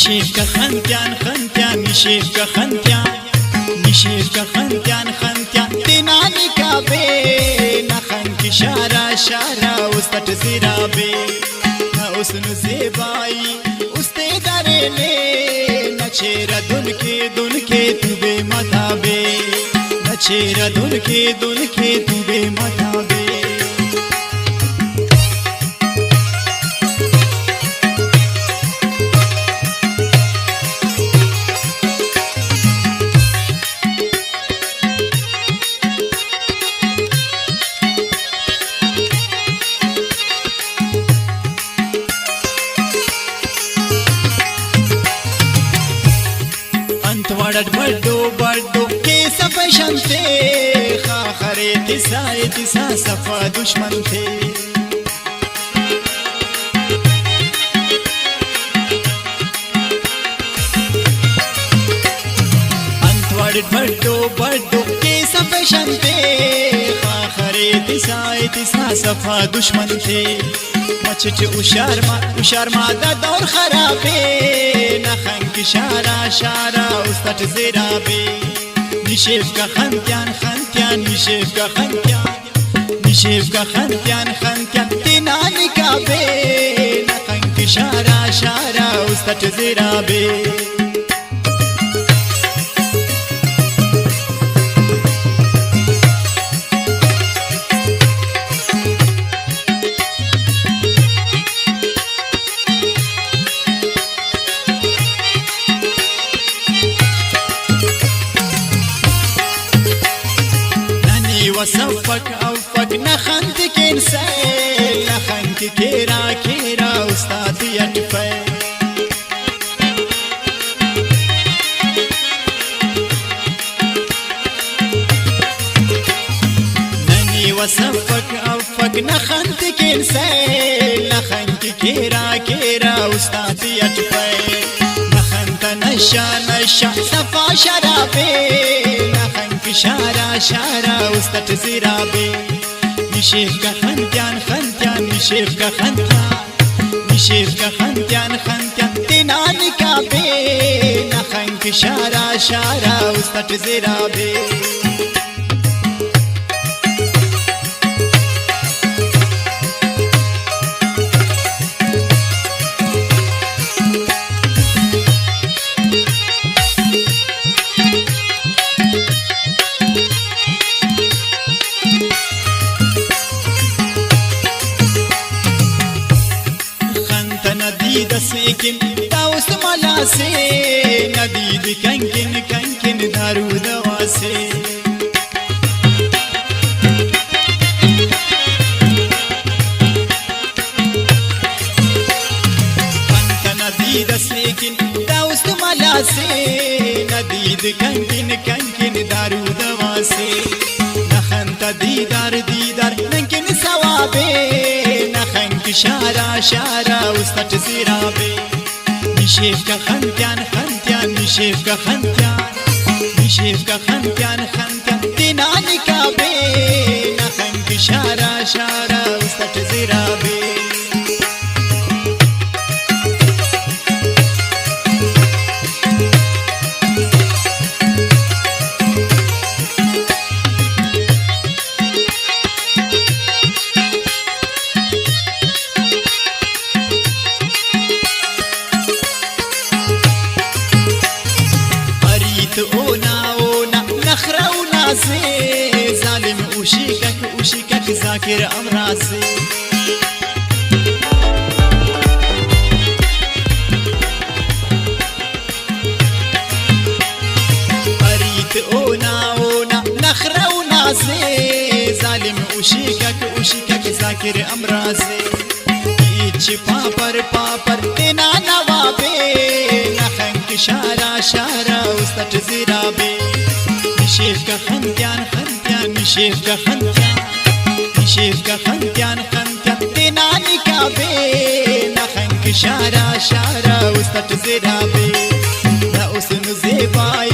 نشیفکە خەنتیان خەنتیان نشیفکە خەنتیان نشیفکە خەنتیان خەنتیان دینانی کابێ نەخەنکی شارە شارە وستەت زیرابێ نە حوسن و زێبایی وستێ دەرێنێ نەچێرە دونکێ دونکێ تو بێ مەتابێ نەچێرە دونکێ دونکێ تو بێ مەتابێ वडत बड्डो बड्डो के सफशन थे खाखरे तिसा सफा दुश्मन थे वडत बड्डो बड्डो के सफशन थे खाखरे तिसा सफा दुश्मन थे मचच उशार मादा दौर खराबे नखंक शारा शारा उस्तट जिराबे निशेफका खंत्यान खंत्यान निशेफका खंत्यान खंत्यान तिनानी काबे नखंक शारा शारा उस्तट जिराबे وصفك أوفك نخنت كنسي نخنك كيرا كيرا أستاذي أتفي نني وصفك أوفك نخنت كنسي نخنك كيرا كيرا أستاذي أتفي نخنت نشا صفا شرابي شارع شارع وستت زرابي نشيفكا خنتيان خنتيان نشيفكا خنتيان خنتيان تناني كابي نخنك شارع شارع وستت زرابي سيكن داوس ملاسي نديد كنكن دارو دواسي انت نديد سيكن داوس ملاسي نديد كنكن دارو دواسي نخنت ديدار ننكن سوابي نخنك شارع شارع وستت زرابي نشيفكا خنتيان خنتيان نشيفكا خنتيان تناني كابي نخنك شارع شارع وستت زرابي ظالم وشيكك ذاكر أمراسي أريد أونا نخرة وناسي ظالم وشيكك ذاكر أمراسي إيتش بابر تنا نوابي نخنك شارع وستت زرابي نشيفكا خنتيان نشيفكا خنتيان تناني كابي نخنك شارع وستت زرابي لا حسن زيباي